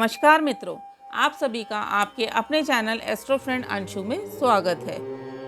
नमस्कार मित्रों, आप सभी का आपके अपने चैनल एस्ट्रो फ्रेंड अंशु में स्वागत है।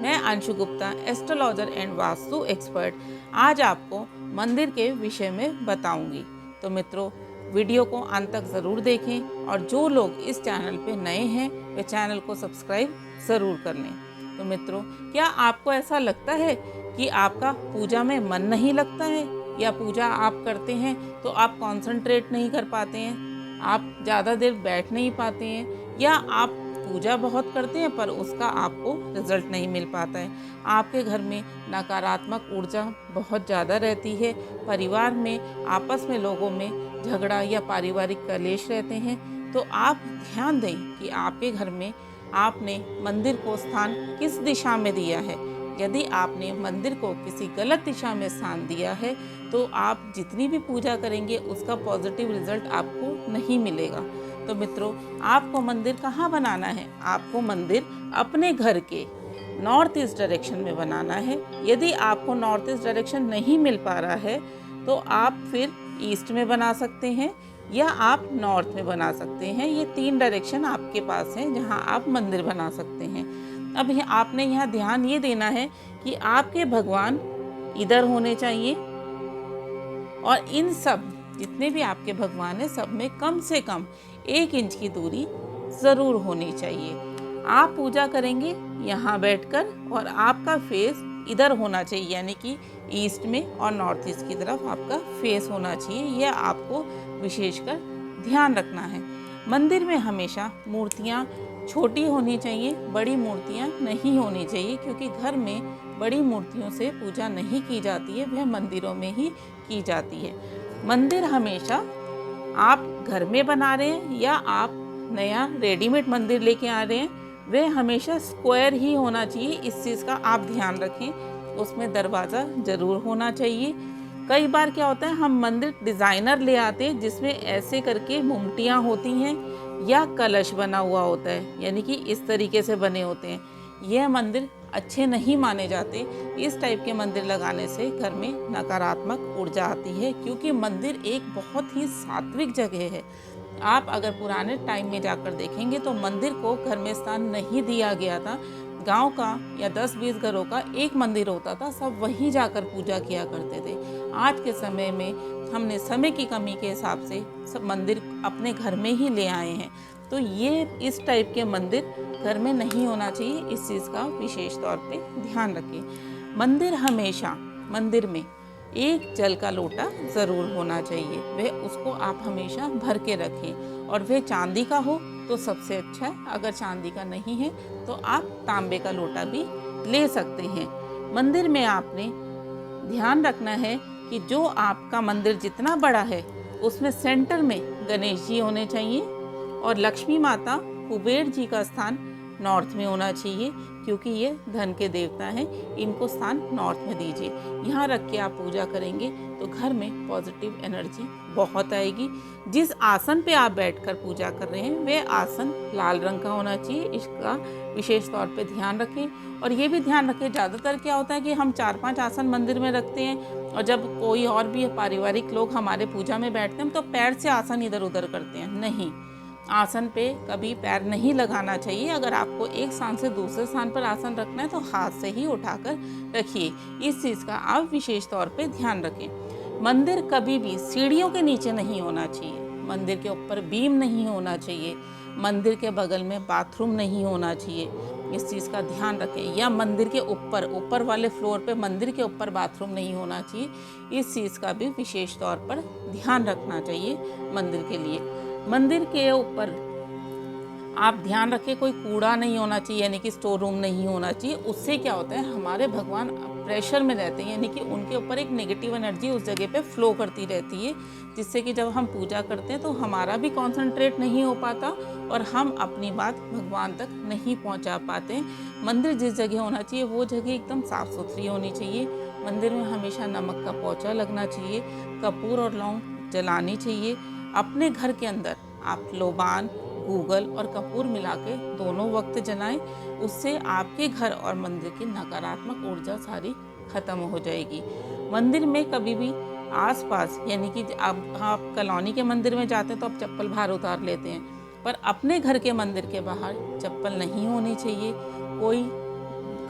मैं Anshu Gupta, astrologer and vastu expert, आज आपको मंदिर के विषय में बताऊंगी। तो मित्रों, वीडियो को अंत तक ज़रूर देखें और जो लोग इस चैनल पे नए हैं वे चैनल को सब्सक्राइब ज़रूर कर लें। तो मित्रों, क्या आपको ऐसा लगता है कि आपका पूजा में मन नहीं लगता है, या पूजा आप करते हैं तो आप कंसंट्रेट नहीं कर पाते हैं, आप ज़्यादा देर बैठ नहीं पाते हैं, या आप पूजा बहुत करते हैं पर उसका आपको रिजल्ट नहीं मिल पाता है, आपके घर में नकारात्मक ऊर्जा बहुत ज़्यादा रहती है, परिवार में आपस में लोगों में झगड़ा या पारिवारिक कलेश रहते हैं, तो आप ध्यान दें कि आपके घर में आपने मंदिर को स्थान किस दिशा में दिया है। यदि आपने मंदिर को किसी गलत दिशा में स्थान दिया है तो आप जितनी भी पूजा करेंगे उसका पॉजिटिव रिजल्ट आपको नहीं मिलेगा। तो मित्रों, आपको मंदिर कहाँ बनाना है? आपको मंदिर अपने घर के नॉर्थ ईस्ट डायरेक्शन में बनाना है। यदि आपको नॉर्थ ईस्ट डायरेक्शन नहीं मिल पा रहा है तो आप फिर ईस्ट में बना सकते हैं या आप नॉर्थ में बना सकते हैं। ये 3 डायरेक्शन आपके पास हैं जहाँ आप मंदिर बना सकते हैं। अब आपने यहाँ ध्यान ये देना है कि आपके भगवान इधर होने चाहिए, और इन सब जितने भी आपके भगवान हैं सब में कम से कम 1 इंच की दूरी ज़रूर होनी चाहिए। आप पूजा करेंगे यहाँ बैठकर और आपका फेस इधर होना चाहिए, यानी कि ईस्ट में और नॉर्थ ईस्ट की तरफ आपका फेस होना चाहिए। यह आपको विशेषकर ध्यान रखना है। मंदिर में हमेशा मूर्तियाँ छोटी होनी चाहिए, बड़ी मूर्तियाँ नहीं होनी चाहिए, क्योंकि घर में बड़ी मूर्तियों से पूजा नहीं की जाती है, वह मंदिरों में ही की जाती है। मंदिर हमेशा आप घर में बना रहे हैं या आप नया रेडीमेड मंदिर लेके आ रहे हैं, वह हमेशा स्क्वायर ही होना चाहिए। इस चीज़ का आप ध्यान रखें। उसमें दरवाज़ा ज़रूर होना चाहिए। कई बार क्या होता है, हम मंदिर डिज़ाइनर ले आते हैं जिसमें ऐसे करके मुमटियाँ होती हैं या कलश बना हुआ होता है, यानी कि इस तरीके से बने होते हैं। यह मंदिर अच्छे नहीं माने जाते। इस टाइप के मंदिर लगाने से घर में नकारात्मक ऊर्जा आती है, क्योंकि मंदिर एक बहुत ही सात्विक जगह है। आप अगर पुराने टाइम में जाकर देखेंगे तो मंदिर को घर में स्थान नहीं दिया गया था। गांव का या 10-20 घरों का एक मंदिर होता था, सब वहीं जाकर पूजा किया करते थे। आज के समय में हमने समय की कमी के हिसाब से सब मंदिर अपने घर में ही ले आए हैं, तो ये इस टाइप के मंदिर घर में नहीं होना चाहिए। इस चीज़ का विशेष तौर पे ध्यान रखें। मंदिर हमेशा मंदिर में एक जल का लोटा ज़रूर होना चाहिए। वह उसको आप हमेशा भर के रखें, और वह चांदी का हो तो सबसे अच्छा है। अगर चांदी का नहीं है तो आप तांबे का लोटा भी ले सकते हैं। मंदिर में आपने ध्यान रखना है कि जो आपका मंदिर जितना बड़ा है उसमें सेंटर में गणेश जी होने चाहिए, और लक्ष्मी माता कुबेर जी का स्थान नॉर्थ में होना चाहिए, क्योंकि ये धन के देवता हैं। इनको स्थान नॉर्थ में दीजिए। यहाँ रख के आप पूजा करेंगे तो घर में पॉजिटिव एनर्जी बहुत आएगी। जिस आसन पे आप बैठकर पूजा कर रहे हैं वह आसन लाल रंग का होना चाहिए। इसका विशेष तौर पे ध्यान रखें। और ये भी ध्यान रखें, ज़्यादातर क्या होता है कि हम 4-5 आसन मंदिर में रखते हैं, और जब कोई और भी पारिवारिक लोग हमारे पूजा में बैठते हैं तो पैर से आसन इधर उधर करते हैं। नहीं, आसन पे कभी पैर नहीं लगाना चाहिए। अगर आपको एक स्थान से दूसरे स्थान पर आसन रखना है तो हाथ से ही उठाकर रखिए। इस चीज़ का आप विशेष तौर पे ध्यान रखें। मंदिर कभी भी सीढ़ियों के नीचे नहीं होना चाहिए। मंदिर के ऊपर बीम नहीं होना चाहिए। मंदिर के बगल में बाथरूम नहीं होना चाहिए। इस चीज़ का ध्यान रखें। या मंदिर के ऊपर वाले फ्लोर पे मंदिर के ऊपर बाथरूम नहीं होना चाहिए। इस चीज़ का भी विशेष तौर पर ध्यान रखना चाहिए मंदिर के लिए। मंदिर के ऊपर आप ध्यान रखें, कोई कूड़ा नहीं होना चाहिए, यानी कि स्टोर रूम नहीं होना चाहिए। उससे क्या होता है, हमारे भगवान प्रेशर में रहते हैं, यानी कि उनके ऊपर एक नेगेटिव एनर्जी उस जगह पे फ्लो करती रहती है, जिससे कि जब हम पूजा करते हैं तो हमारा भी कंसंट्रेट नहीं हो पाता और हम अपनी बात भगवान तक नहीं पहुंचा पाते। मंदिर जिस जगह होना चाहिए वो जगह एकदम साफ़ सुथरी होनी चाहिए। मंदिर में हमेशा नमक का पोंछा लगना चाहिए। कपूर और लौंग जलानी चाहिए। अपने घर के अंदर आप लोबान, गूगल और कपूर मिला के दोनों वक्त जलाएं। उससे आपके घर और मंदिर की नकारात्मक ऊर्जा सारी खत्म हो जाएगी। मंदिर में कभी भी आसपास, यानी कि आप कॉलोनी के मंदिर में जाते हैं तो आप चप्पल बाहर उतार लेते हैं, पर अपने घर के मंदिर के बाहर चप्पल नहीं होनी चाहिए, कोई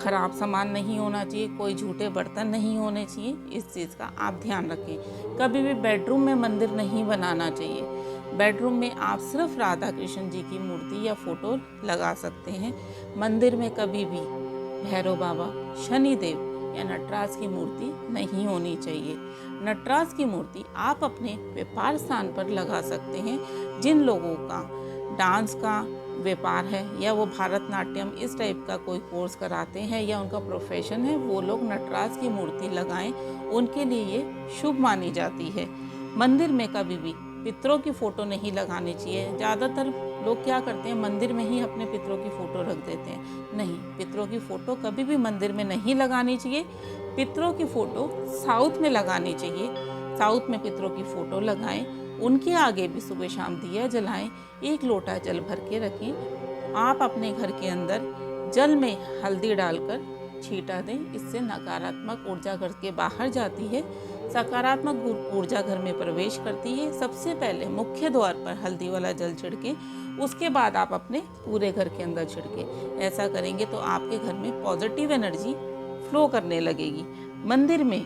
ख़राब सामान नहीं होना चाहिए, कोई झूठे बर्तन नहीं होने चाहिए। इस चीज़ का आप ध्यान रखें। कभी भी बेडरूम में मंदिर नहीं बनाना चाहिए। बेडरूम में आप सिर्फ राधा कृष्ण जी की मूर्ति या फ़ोटो लगा सकते हैं। मंदिर में कभी भी भैरव बाबा, शनिदेव या नटराज की मूर्ति नहीं होनी चाहिए। नटराज की मूर्ति आप अपने व्यापार स्थान पर लगा सकते हैं। जिन लोगों का डांस का व्यापार है या वो भरतनाट्यम इस टाइप का कोई कोर्स कराते हैं या उनका प्रोफेशन है, वो लोग नटराज की मूर्ति लगाएं, उनके लिए ये शुभ मानी जाती है। मंदिर में कभी भी पितरों की फ़ोटो नहीं लगानी चाहिए। ज़्यादातर लोग क्या करते हैं, मंदिर में ही अपने पितरों की फ़ोटो रख देते हैं। नहीं, पितरों की फ़ोटो कभी भी मंदिर में नहीं लगानी चाहिए। पितरों की फ़ोटो साउथ में लगानी चाहिए। साउथ में पितरों की फ़ोटो लगाएं, उनके आगे भी सुबह शाम दिया जलाएं, एक लोटा जल भर के रखें। आप अपने घर के अंदर जल में हल्दी डालकर छींटा दें, इससे नकारात्मक ऊर्जा घर के बाहर जाती है, सकारात्मक ऊर्जा घर में प्रवेश करती है। सबसे पहले मुख्य द्वार पर हल्दी वाला जल छिड़के, उसके बाद आप अपने पूरे घर के अंदर छिड़के। ऐसा करेंगे तो आपके घर में पॉजिटिव एनर्जी फ्लो करने लगेगी। मंदिर में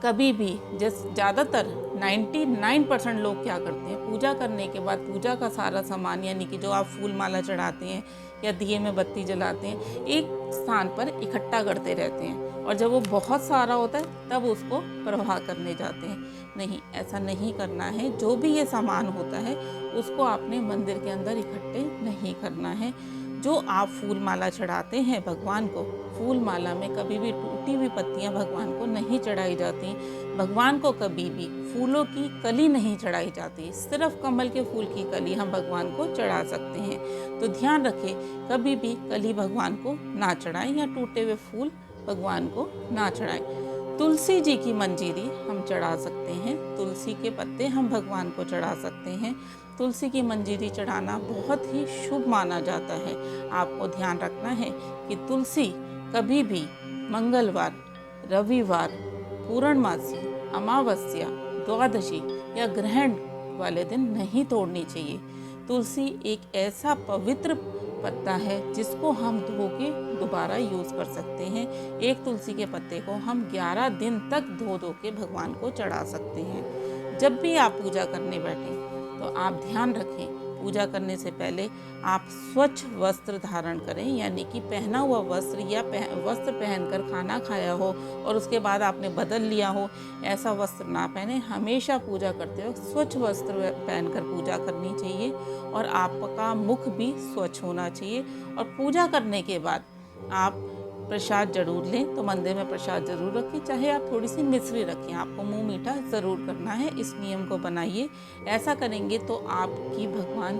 कभी भी ज़्यादातर 99% लोग क्या करते हैं, पूजा करने के बाद पूजा का सारा सामान यानी कि जो आप फूल माला चढ़ाते हैं या दिए में बत्ती जलाते हैं, एक स्थान पर इकट्ठा करते रहते हैं और जब वो बहुत सारा होता है तब उसको प्रवाह करने जाते हैं। नहीं, ऐसा नहीं करना है। जो भी ये सामान होता है उसको आपने मंदिर के अंदर इकट्ठे नहीं करना है। जो आप फूल माला चढ़ाते हैं भगवान को, फूल माला में कभी भी टूटी हुई पत्तियां भगवान को नहीं चढ़ाई जाती। भगवान को कभी भी फूलों की कली नहीं चढ़ाई जाती। सिर्फ कमल के फूल की कली हम भगवान को चढ़ा सकते हैं। तो ध्यान रखें, कभी भी कली भगवान को ना चढ़ाएं या टूटे हुए फूल भगवान को ना चढ़ाएं। तुलसी जी की मंजीरी हम चढ़ा सकते हैं, तुलसी के पत्ते हम भगवान को चढ़ा सकते हैं। तुलसी की मंजीरी चढ़ाना बहुत ही शुभ माना जाता है। आपको ध्यान रखना है कि तुलसी कभी भी मंगलवार, रविवार, पूर्णमासी, अमावस्या, द्वादशी या ग्रहण वाले दिन नहीं तोड़नी चाहिए। तुलसी एक ऐसा पवित्र पत्ता है जिसको हम धो के दोबारा यूज़ कर सकते हैं। एक तुलसी के पत्ते को हम 11 दिन तक धो के भगवान को चढ़ा सकते हैं। जब भी आप पूजा करने बैठें तो आप ध्यान रखें, पूजा करने से पहले आप स्वच्छ वस्त्र धारण करें, यानी कि पहना हुआ वस्त्र या वस्त्र पहनकर खाना खाया हो और उसके बाद आपने बदल लिया हो, ऐसा वस्त्र ना पहने। हमेशा पूजा करते वक्त स्वच्छ वस्त्र पहनकर पूजा करनी चाहिए और आपका मुख भी स्वच्छ होना चाहिए। और पूजा करने के बाद आप प्रसाद जरूर लें, तो मंदिर में प्रसाद जरूर रखें, चाहे आप थोड़ी सी मिश्री रखें, आपको मुंह मीठा ज़रूर करना है। इस नियम को बनाइए। ऐसा करेंगे तो आपकी भगवान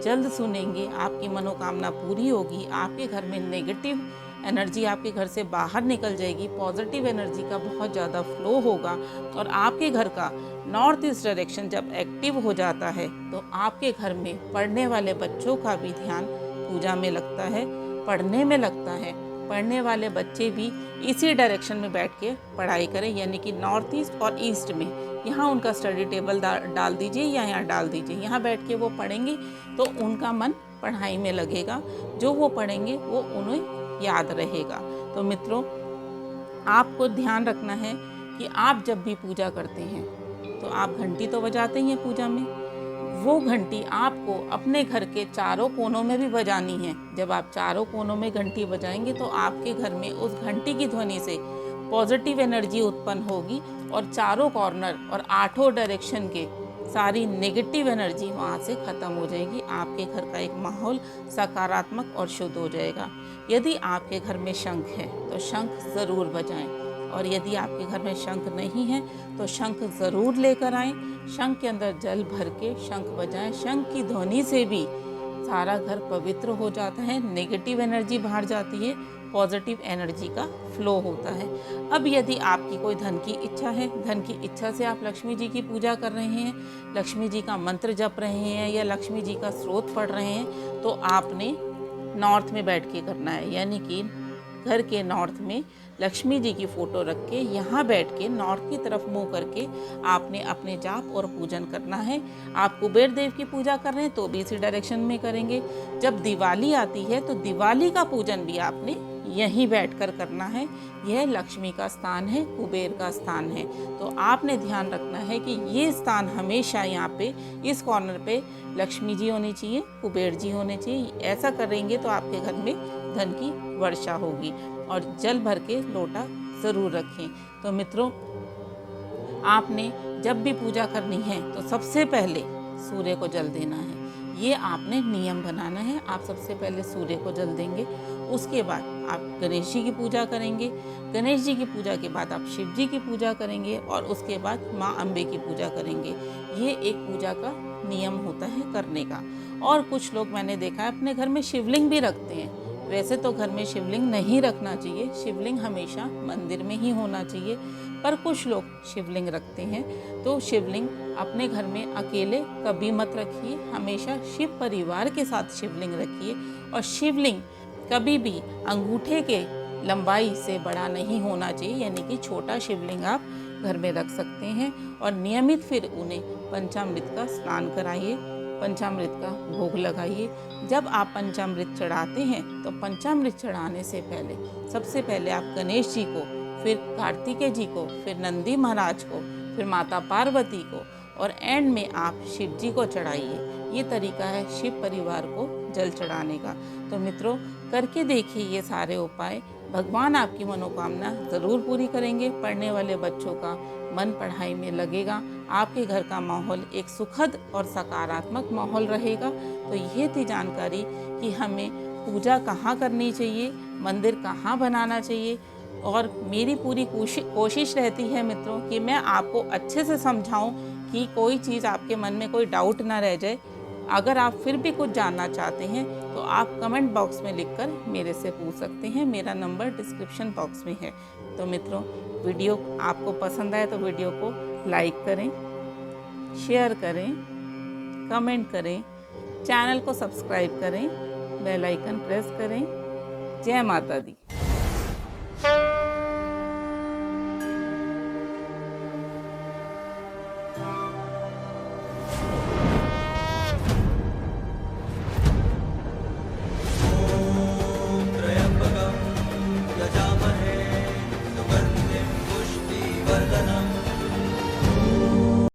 जल्द सुनेंगे, आपकी मनोकामना पूरी होगी, आपके घर में नेगेटिव एनर्जी आपके घर से बाहर निकल जाएगी, पॉजिटिव एनर्जी का बहुत ज़्यादा फ्लो होगा और आपके घर का नॉर्थ ईस्ट डायरेक्शन जब एक्टिव हो जाता है तो आपके घर में पढ़ने वाले बच्चों का भी ध्यान पूजा में लगता है, पढ़ने में लगता है। पढ़ने वाले बच्चे भी इसी डायरेक्शन में बैठ के पढ़ाई करें, यानी कि नॉर्थ ईस्ट और ईस्ट में। यहाँ उनका स्टडी टेबल डाल दीजिए या यहाँ डाल दीजिए, यहाँ बैठ के वो पढ़ेंगे तो उनका मन पढ़ाई में लगेगा, जो वो पढ़ेंगे वो उन्हें याद रहेगा। तो मित्रों, आपको ध्यान रखना है कि आप जब भी पूजा करते हैं तो आप घंटी तो बजाते ही हैं पूजा में, वो घंटी आपको अपने घर के चारों कोनों में भी बजानी है। जब आप चारों कोनों में घंटी बजाएंगे तो आपके घर में उस घंटी की ध्वनि से पॉजिटिव एनर्जी उत्पन्न होगी और चारों कॉर्नर और 8 डायरेक्शन के सारी नेगेटिव एनर्जी वहाँ से ख़त्म हो जाएगी। आपके घर का एक माहौल सकारात्मक और शुद्ध हो जाएगा। यदि आपके घर में शंख है तो शंख ज़रूर बजाएं, और यदि आपके घर में शंख नहीं है तो शंख ज़रूर लेकर आएं। शंख के अंदर जल भर के शंख बजाएं। शंख की ध्वनि से भी सारा घर पवित्र हो जाता है, नेगेटिव एनर्जी बाहर जाती है, पॉजिटिव एनर्जी का फ्लो होता है। अब यदि आपकी कोई धन की इच्छा है, धन की इच्छा से आप लक्ष्मी जी की पूजा कर रहे हैं, लक्ष्मी जी का मंत्र जप रहे हैं या लक्ष्मी जी का स्तोत्र पढ़ रहे हैं, तो आपने नॉर्थ में बैठ के करना है, यानी कि घर के नॉर्थ में लक्ष्मी जी की फ़ोटो रख के यहाँ बैठ के नॉर्थ की तरफ मुंह करके आपने अपने जाप और पूजन करना है। आप कुबेर देव की पूजा कर रहे हैं तो भी इसी डायरेक्शन में करेंगे। जब दिवाली आती है तो दिवाली का पूजन भी आपने यहीं बैठकर करना है। यह लक्ष्मी का स्थान है, कुबेर का स्थान है, तो आपने ध्यान रखना है कि ये स्थान हमेशा यहाँ पे इस कॉर्नर पे लक्ष्मी जी होनी चाहिए, कुबेर जी होने चाहिए। ऐसा करेंगे तो आपके घर में धन की वर्षा होगी। और जल भर के लोटा ज़रूर रखें। तो मित्रों, आपने जब भी पूजा करनी है तो सबसे पहले सूर्य को जल देना है। ये आपने नियम बनाना है। आप सबसे पहले सूर्य को जल देंगे, उसके बाद आप गणेश जी की पूजा करेंगे। गणेश जी की पूजा के बाद आप शिव जी की पूजा करेंगे और उसके बाद माँ अम्बे की पूजा करेंगे। ये एक पूजा का नियम होता है करने का। और कुछ लोग मैंने देखा है अपने घर में शिवलिंग भी रखते हैं। वैसे तो घर में शिवलिंग नहीं रखना चाहिए, शिवलिंग हमेशा मंदिर में ही होना चाहिए, पर कुछ लोग शिवलिंग रखते हैं। तो शिवलिंग अपने घर में अकेले कभी मत रखिए, हमेशा शिव परिवार के साथ शिवलिंग रखिए। और शिवलिंग कभी भी अंगूठे के लंबाई से बड़ा नहीं होना चाहिए, यानी कि छोटा शिवलिंग आप घर में रख सकते हैं। और नियमित फिर उन्हें पंचामृत का स्नान कराइए, पंचामृत का भोग लगाइए। जब आप पंचामृत चढ़ाते हैं तो पंचामृत चढ़ाने से पहले सबसे पहले आप गणेश जी को, फिर कार्तिकेय जी को, फिर नंदी महाराज को, फिर माता पार्वती को और एंड में आप शिव जी को चढ़ाइए। ये तरीका है शिव परिवार को जल चढ़ाने का। तो मित्रों, करके देखिए ये सारे उपाय, भगवान आपकी मनोकामना ज़रूर पूरी करेंगे। पढ़ने वाले बच्चों का मन पढ़ाई में लगेगा, आपके घर का माहौल एक सुखद और सकारात्मक माहौल रहेगा। तो ये थी जानकारी कि हमें पूजा कहाँ करनी चाहिए, मंदिर कहाँ बनाना चाहिए। और मेरी पूरी कोशिश रहती है मित्रों कि मैं आपको अच्छे से समझाऊं कि कोई चीज़ आपके मन में कोई डाउट ना रह जाए। अगर आप फिर भी कुछ जानना चाहते हैं तो आप कमेंट बॉक्स में लिखकर मेरे से पूछ सकते हैं। मेरा नंबर डिस्क्रिप्शन बॉक्स में है। तो मित्रों, वीडियो आपको पसंद आए तो वीडियो को लाइक करें, शेयर करें, कमेंट करें, चैनल को सब्सक्राइब करें, बेल आइकन प्रेस करें। जय माता दी।